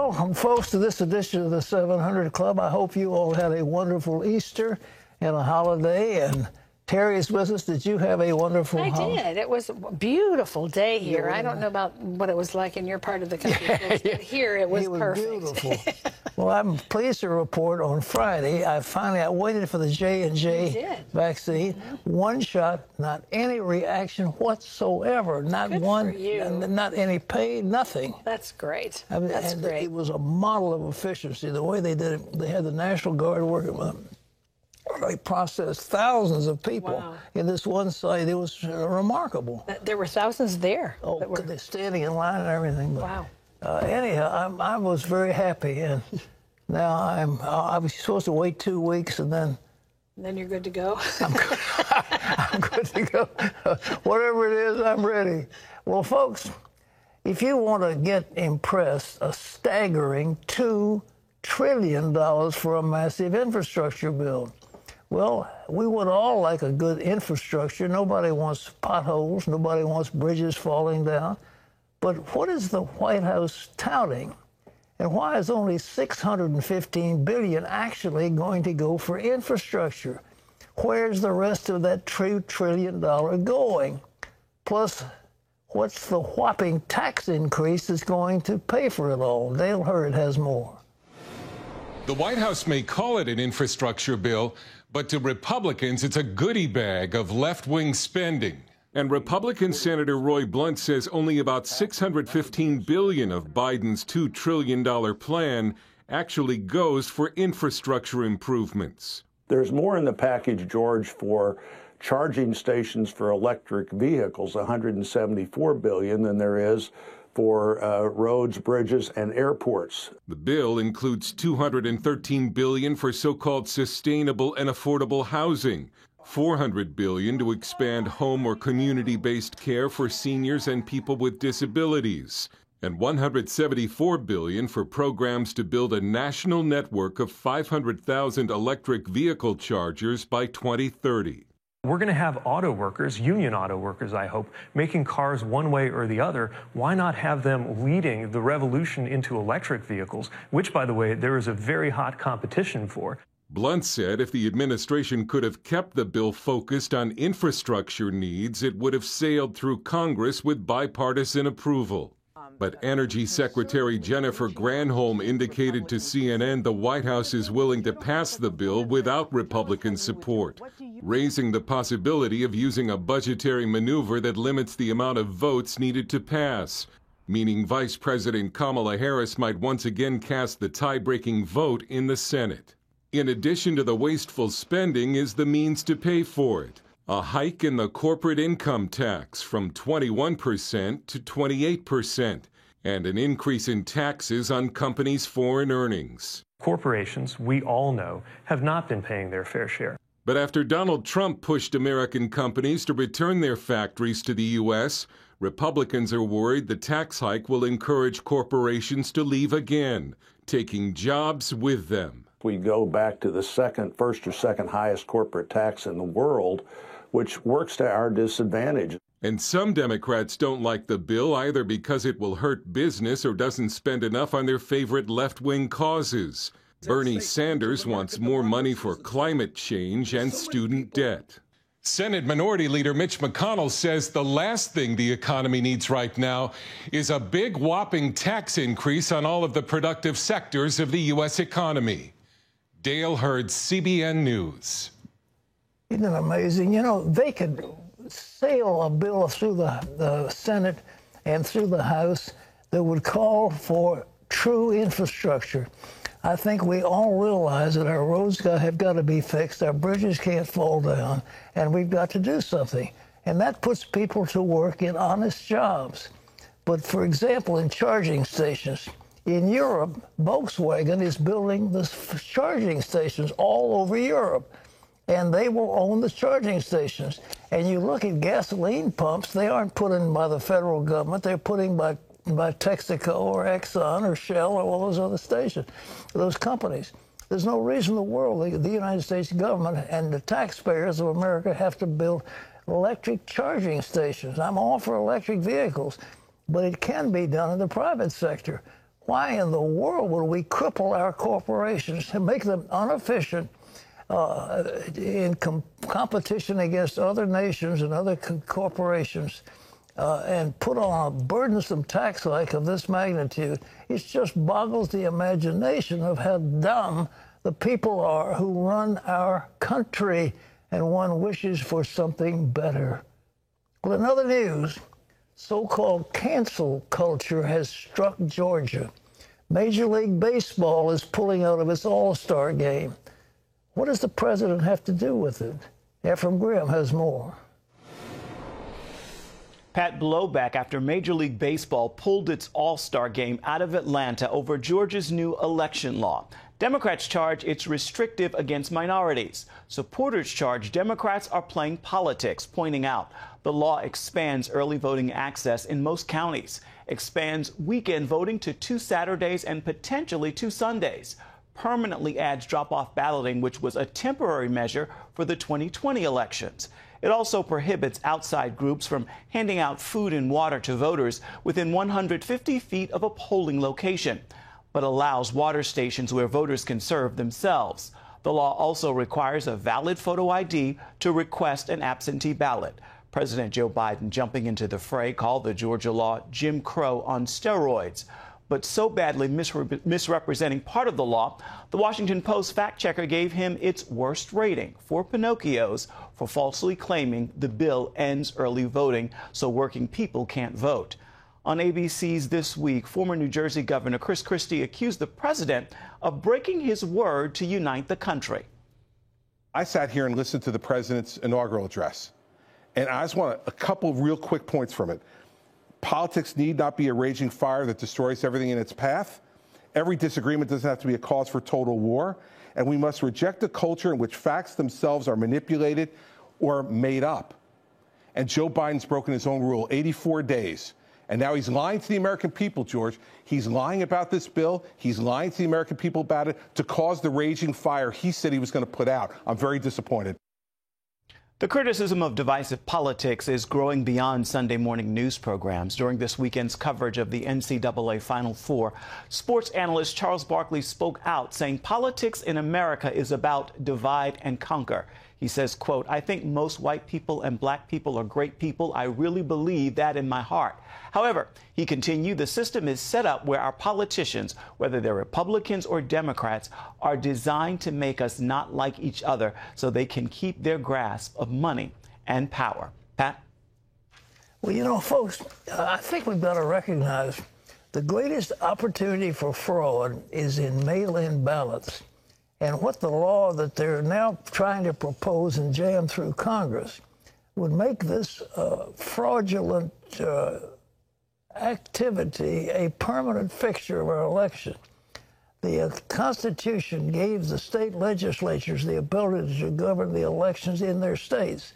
welcome, folks, to this edition of the 700 Club. I hope you all had a wonderful Easter and a holiday. And Terry is with us. Did you have a wonderful holiday? I did. It was a beautiful day here. I don't know about what it was like in your part of the country, folks, but here it was perfect. Beautiful. Well, I'm pleased to report on Friday, I waited for the J&J vaccine. One shot, not any reaction whatsoever. Not Good one, for you. not any pain, nothing. That's great. I mean, That's great. It was a model of efficiency. The way they did it, they had the National Guard working with them. They processed thousands of people in this one site. It was remarkable. There were thousands there. Oh, they're standing in line and everything. But, wow. Anyhow, I was very happy, and now I was supposed to wait 2 weeks, and then you're good to go. I'm good to go. Whatever it is, I'm ready. Well, folks, if you want to get impressed, a staggering $2 trillion for a massive infrastructure bill. Well, we would all like a good infrastructure. Nobody wants potholes. Nobody wants bridges falling down. But what is the White House touting? And why is only $615 billion actually going to go for infrastructure? Where's the rest of that $2 trillion going? Plus, what's the whopping tax increase that's going to pay for it all? Dale Hurd has more. The White House may call it an infrastructure bill, but to Republicans, it's a goodie bag of left-wing spending. And Republican Senator Roy Blunt says only about $615 billion of Biden's $2 trillion plan actually goes for infrastructure improvements. There's more in the package, George, for charging stations for electric vehicles, $174 billion, than there is for roads, bridges, and airports. The bill includes $213 billion for so-called sustainable and affordable housing, $400 billion to expand home or community-based care for seniors and people with disabilities, and $174 billion for programs to build a national network of 500,000 electric vehicle chargers by 2030. We're going to have auto workers, union auto workers, I hope, making cars one way or the other. Why not have them leading the revolution into electric vehicles, which, by the way, there is a very hot competition for? Blunt said if the administration could have kept the bill focused on infrastructure needs, it would have sailed through Congress with bipartisan approval. But Energy Secretary Jennifer Granholm indicated to CNN the White House is willing to pass the bill without Republican support, raising the possibility of using a budgetary maneuver that limits the amount of votes needed to pass, meaning Vice President Kamala Harris might once again cast the tie-breaking vote in the Senate. In addition to the wasteful spending is the means to pay for it. A hike in the corporate income tax from 21% to 28%, and an increase in taxes on companies' foreign earnings. Corporations, we all know, have not been paying their fair share. But after Donald Trump pushed American companies to return their factories to the U.S., Republicans are worried the tax hike will encourage corporations to leave again, taking jobs with them. We go back to the first or second highest corporate tax in the world, which works to our disadvantage. And some Democrats don't like the bill either because it will hurt business or doesn't spend enough on their favorite left-wing causes. Bernie Sanders wants more money for climate change and student debt. Senate Minority Leader Mitch McConnell says the last thing the economy needs right now is a big whopping tax increase on all of the productive sectors of the U.S. economy. Dale Hurd, CBN News. Isn't it amazing? You know, they could sail a bill through the Senate and through the House that would call for true infrastructure. I think we all realize that our roads have got to be fixed, our bridges can't fall down, and we've got to do something. And that puts people to work in honest jobs. But for example, in charging stations, in Europe, Volkswagen is building the charging stations all over Europe. And they will own the charging stations. And you look at gasoline pumps, they aren't put in by the federal government, they're put in by Texaco or Exxon or Shell or all those other stations, those companies. There's no reason in the world the United States government and the taxpayers of America have to build electric charging stations. I'm all for electric vehicles, but it can be done in the private sector. Why in the world would we cripple our corporations and make them inefficient in competition against other nations and other corporations and put on a burdensome tax like of this magnitude? It just boggles the imagination of how dumb the people are who run our country, and one wishes for something better. Well, in other news, so-called cancel culture has struck Georgia. Major League Baseball is pulling out of its All-Star game. What does the president have to do with it? Ephraim Graham has more. Pat, blowback after Major League Baseball pulled its All-Star game out of Atlanta over Georgia's new election law. Democrats charge it's restrictive against minorities. Supporters charge Democrats are playing politics, pointing out the law expands early voting access in most counties, expands weekend voting to 2 Saturdays and potentially 2 Sundays, permanently adds drop-off balloting, which was a temporary measure for the 2020 elections. It also prohibits outside groups from handing out food and water to voters within 150 feet of a polling location, but allows water stations where voters can serve themselves. The law also requires a valid photo ID to request an absentee ballot. President Joe Biden, jumping into the fray, called the Georgia law Jim Crow on steroids, but so badly misrepresenting part of the law, the Washington Post fact-checker gave him its worst rating for Pinocchios for falsely claiming the bill ends early voting so working people can't vote. On ABC's This Week, former New Jersey Governor Chris Christie accused the president of breaking his word to unite the country. I sat here and listened to the president's inaugural address, and I just want a couple of real quick points from it. Politics need not be a raging fire that destroys everything in its path. Every disagreement doesn't have to be a cause for total war, and we must reject a culture in which facts themselves are manipulated or made up. And Joe Biden's broken his own rule, 84 days. And now he's lying to the American people, George. He's lying about this bill. He's lying to the American people about it to cause the raging fire he said he was going to put out. I'm very disappointed. The criticism of divisive politics is growing beyond Sunday morning news programs. During this weekend's coverage of the NCAA Final Four, sports analyst Charles Barkley spoke out, saying politics in America is about divide and conquer. He says, quote, "I think most white people and black people are great people. I really believe that in my heart." However, he continued, the system is set up where our politicians, whether they're Republicans or Democrats, are designed to make us not like each other so they can keep their grasp of money and power. Pat? Well, you know, folks, I think we've got to recognize the greatest opportunity for fraud is in mail-in ballots. And what the law that they're now trying to propose and jam through Congress would make this fraudulent activity a permanent fixture of our election. The Constitution gave the state legislatures the ability to govern the elections in their states.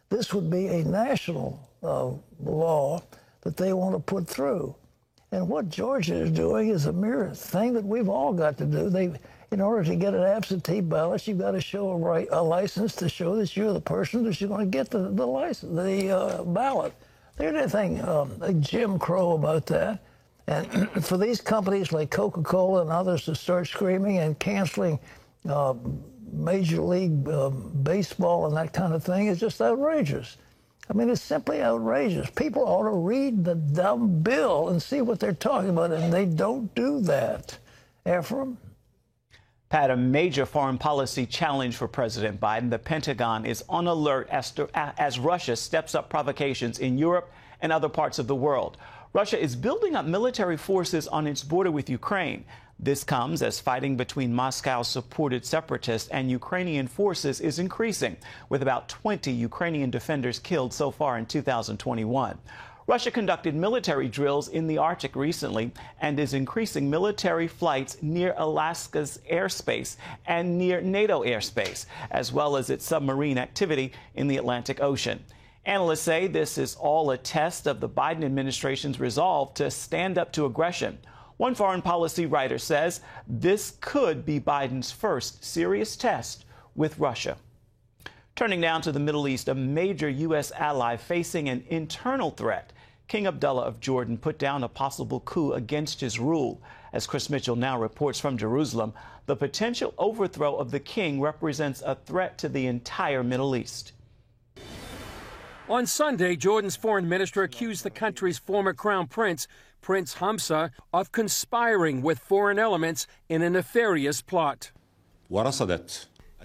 This would be a national law that they want to put through. And what Georgia is doing is a mere thing that we've all got to do. In order to get an absentee ballot, you've got to show a license to show that you're the person that's going to get the ballot. There's anything like Jim Crow about that. And for these companies like Coca-Cola and others to start screaming and canceling Major League Baseball and that kind of thing is just outrageous. I mean, it's simply outrageous. People ought to read the dumb bill and see what they're talking about, and they don't do that. Ephraim? Pat, a major foreign policy challenge for President Biden. The Pentagon is on alert as Russia steps up provocations in Europe and other parts of the world. Russia is building up military forces on its border with Ukraine. This comes as fighting between Moscow-supported separatists and Ukrainian forces is increasing, with about 20 Ukrainian defenders killed so far in 2021. Russia conducted military drills in the Arctic recently and is increasing military flights near Alaska's airspace and near NATO airspace, as well as its submarine activity in the Atlantic Ocean. Analysts say this is all a test of the Biden administration's resolve to stand up to aggression. One foreign policy writer says this could be Biden's first serious test with Russia. Turning now to the Middle East, a major U.S. ally facing an internal threat. King Abdullah of Jordan put down a possible coup against his rule. As Chris Mitchell now reports from Jerusalem, the potential overthrow of the king represents a threat to the entire Middle East. On Sunday, Jordan's foreign minister accused the country's former crown prince, Prince Hamza, of conspiring with foreign elements in a nefarious plot.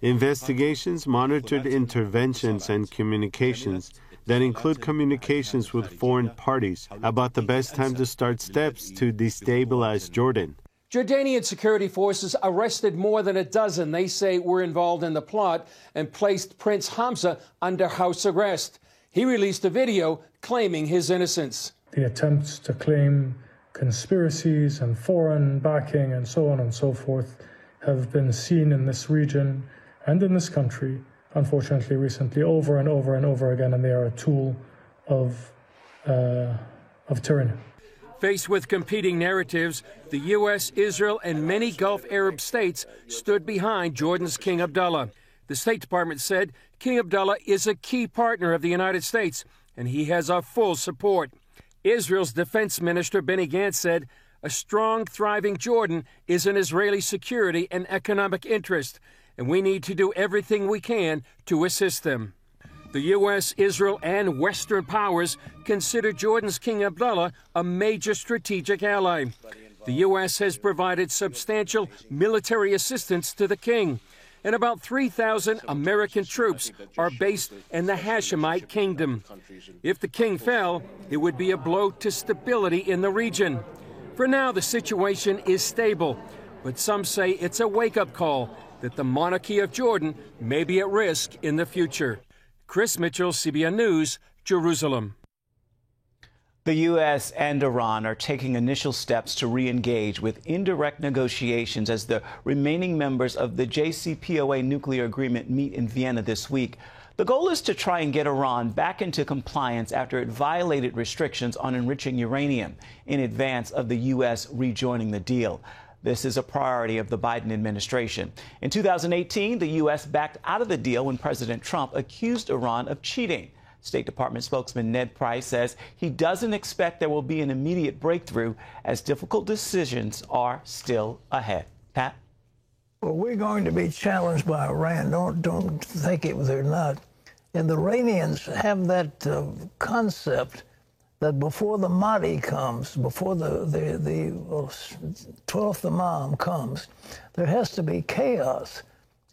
Investigations monitored interventions and communications that include communications with foreign parties about the best time to start steps to destabilize Jordan. Jordanian security forces arrested more than a dozen they say were involved in the plot and placed Prince Hamza under house arrest. He released a video claiming his innocence. The attempts to claim conspiracies and foreign backing and so on and so forth have been seen in this region and in this country, unfortunately, recently, over and over and over again, and they are a tool of tyranny. Faced with competing narratives, the U.S., Israel, and many Gulf Arab states stood behind Jordan's King Abdullah. The State Department said King Abdullah is a key partner of the United States, and he has our full support. Israel's Defense Minister Benny Gantz said a strong, thriving Jordan is in Israeli security and economic interest, and we need to do everything we can to assist them. The U.S., Israel, and Western powers consider Jordan's King Abdullah a major strategic ally. The U.S. has provided substantial military assistance to the king, and about 3,000 American troops are based in the Hashemite kingdom. If the king fell, it would be a blow to stability in the region. For now, the situation is stable, but some say it's a wake-up call that the monarchy of Jordan may be at risk in the future. Chris Mitchell, CBN News, Jerusalem. The U.S. and Iran are taking initial steps to re-engage with indirect negotiations as the remaining members of the JCPOA nuclear agreement meet in Vienna this week. The goal is to try and get Iran back into compliance after it violated restrictions on enriching uranium in advance of the U.S. rejoining the deal. This is a priority of the Biden administration. In 2018, the U.S. backed out of the deal when President Trump accused Iran of cheating. State Department spokesman Ned Price says he doesn't expect there will be an immediate breakthrough as difficult decisions are still ahead. Pat? Well, we're going to be challenged by Iran. Don't think they're not. And the Iranians have that concept that before the Mahdi comes, before the 12th Imam comes, there has to be chaos.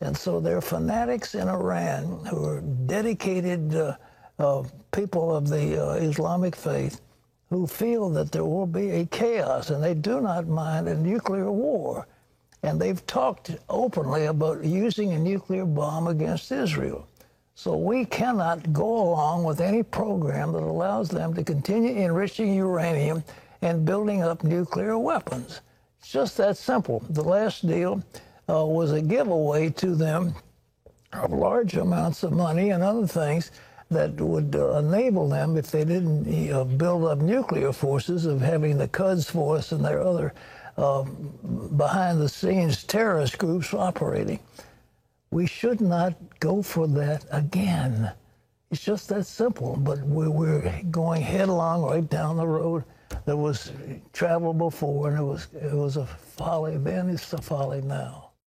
And so there are fanatics in Iran who are dedicated people of the Islamic faith who feel that there will be a chaos, and they do not mind a nuclear war. And they've talked openly about using a nuclear bomb against Israel. So we cannot go along with any program that allows them to continue enriching uranium and building up nuclear weapons. It's just that simple. The last deal was a giveaway to them of large amounts of money and other things that would enable them, if they didn't build up nuclear forces, of having the Quds Force and their other behind-the-scenes terrorist groups operating. We should not go for that again. It's just that simple, but we're going headlong right down the road that was traveled before, and it was a folly then, it's a folly now.